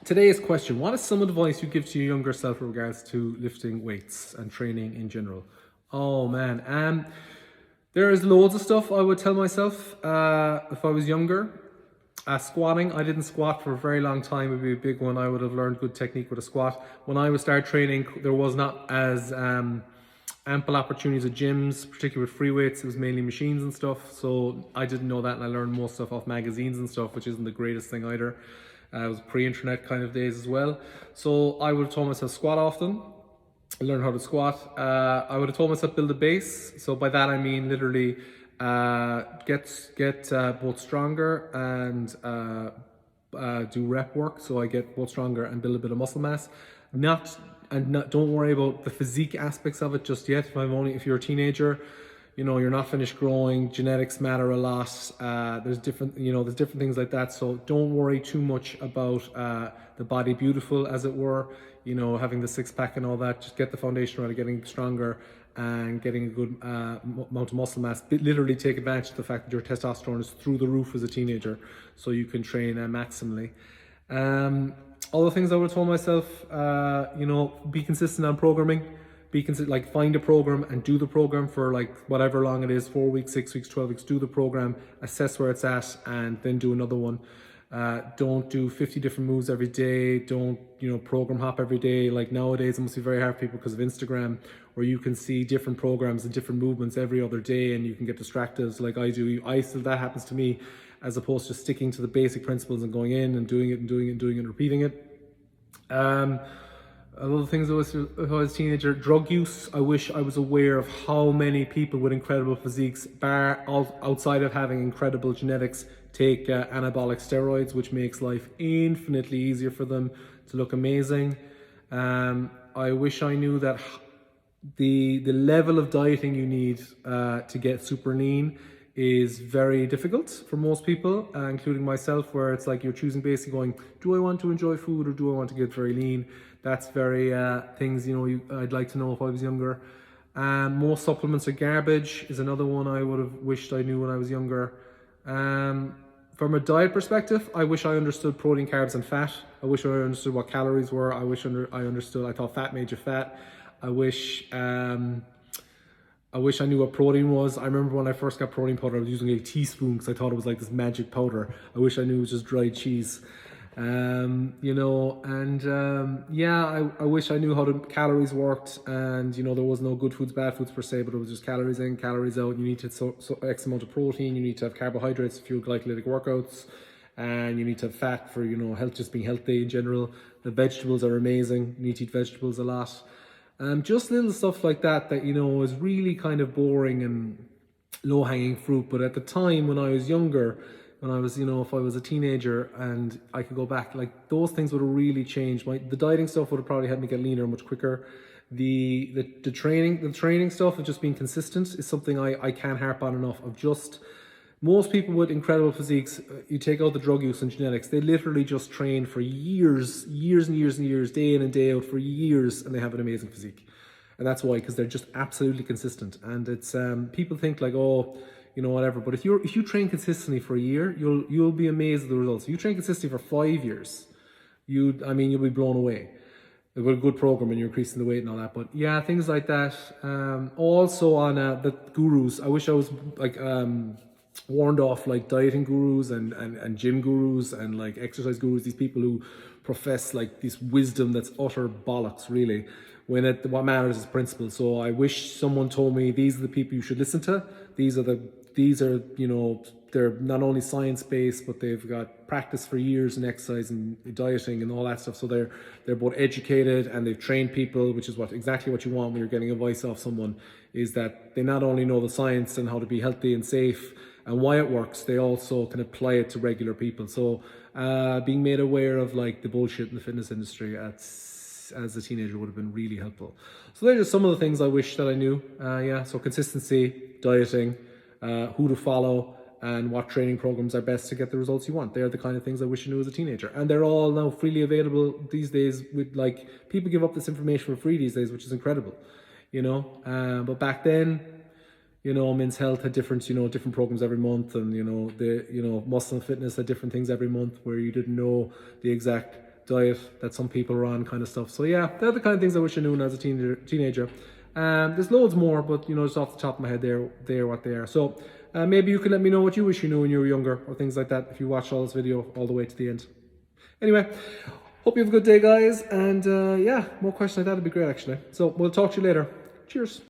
Today's question: what is some advice you give to your younger self in regards to lifting weights and training in general? Oh man, there is loads of stuff I would tell myself if I was younger. Squatting, I didn't squat for a very long time. It would be a big one. I would have learned good technique with a squat. When I would start training, there was not as ample opportunities at gyms, particularly with free weights. It was mainly machines and stuff. So I didn't know that, and I learned most stuff off magazines and stuff, which isn't the greatest thing either. It was pre-internet kind of days as well. So I would have told myself squat often. Learn how to squat. I would have told myself build a base. So by that I mean literally get both stronger and do rep work. So I get both stronger and build a bit of muscle mass. Don't worry about the physique aspects of it just yet. If you're a teenager, you're not finished growing. Genetics matter a lot. There's different things like that. So don't worry too much about the body beautiful, as it were. Having the six pack and all that. Just get the foundation right, getting stronger and getting a good amount of muscle mass. Literally take advantage of the fact that your testosterone is through the roof as a teenager, so you can train maximally. Other things I would have told myself, be consistent on programming. Be consistent, like find a program and do the program for like whatever long it is, 4 weeks, 6 weeks, 12 weeks, do the program, assess where it's at, and then do another one. Don't do 50 different moves every day. Don't, program hop every day. Like nowadays, it must be very hard for people because of Instagram, where you can see different programs and different movements every other day, and you can get distracted like I do. That happens to me, as opposed to sticking to the basic principles and going in and doing it and doing it and doing it and repeating it. A lot of things if I was a teenager, drug use. I wish I was aware of how many people with incredible physiques, outside of having incredible genetics, take anabolic steroids, which makes life infinitely easier for them to look amazing. I wish I knew that the level of dieting you need to get super lean is very difficult for most people, including myself, where it's like you're choosing basically going, do I want to enjoy food or do I want to get very lean? That's very things I'd like to know if I was younger. Most supplements are garbage is another one I would have wished I knew when I was younger. From a diet perspective, I wish I understood protein, carbs, and fat. I wish I understood what calories were. I thought fat made you fat. I wish I knew what protein was. I remember when I first got protein powder, I was using a teaspoon because I thought it was like this magic powder. I wish I knew it was just dried cheese. I wish I knew how the calories worked, and there was no good foods, bad foods per se, but it was just calories in, calories out. You need to X amount of protein, you need to have carbohydrates to fuel glycolytic workouts, and you need to have fat for health, just being healthy in general. The vegetables are amazing. You need to eat vegetables a lot. Just little stuff like that is really kind of boring and low-hanging fruit. But at the time when I was younger, when I was, if I was a teenager and I could go back, like those things would have really changed. The dieting stuff would have probably helped me get leaner much quicker. The training stuff of just being consistent is something I can't harp on enough. Most people with incredible physiques, you take out the drug use and genetics, they literally just train for years and years and years, day in and day out for years, and they have an amazing physique. And that's why, because they're just absolutely consistent. And it's people think like, whatever. But if you train consistently for a year, you'll be amazed at the results. If you train consistently for 5 years, you'll be blown away. With a good program and you're increasing the weight and all that. But yeah, things like that. Also on the gurus, I wish I was like warned off like dieting gurus and gym gurus and like exercise gurus, these people who profess like this wisdom that's utter bollocks, really, when what matters is principle. So I wish someone told me these are the people you should listen to. These are they're not only science-based, but they've got practice for years in exercise and dieting and all that stuff. So they're both educated and they've trained people, which is exactly what you want when you're getting advice off someone, is that they not only know the science and how to be healthy and safe and why it works, they also can apply it to regular people. So being made aware of like the bullshit in the fitness industry as a teenager would have been really helpful. So they're just some of the things I wish that I knew. So consistency, dieting, who to follow, and what training programs are best to get the results you want. They're the kind of things I wish I knew as a teenager. And they're all now freely available these days. With like, people give up this information for free these days, which is incredible, but back then, Men's Health had different programs every month, and Muscle and Fitness had different things every month where you didn't know the exact diet that some people are on, kind of stuff. So yeah, they're the kind of things I wish I knew as a teenager. There's loads more, but just off the top of my head, they're what they are. So maybe you can let me know what you wish you knew when you were younger, or things like that, if you watched all this video all the way to the end. Anyway, hope you have a good day, guys, and yeah, more questions like that would be great, actually. So we'll talk to you later. Cheers.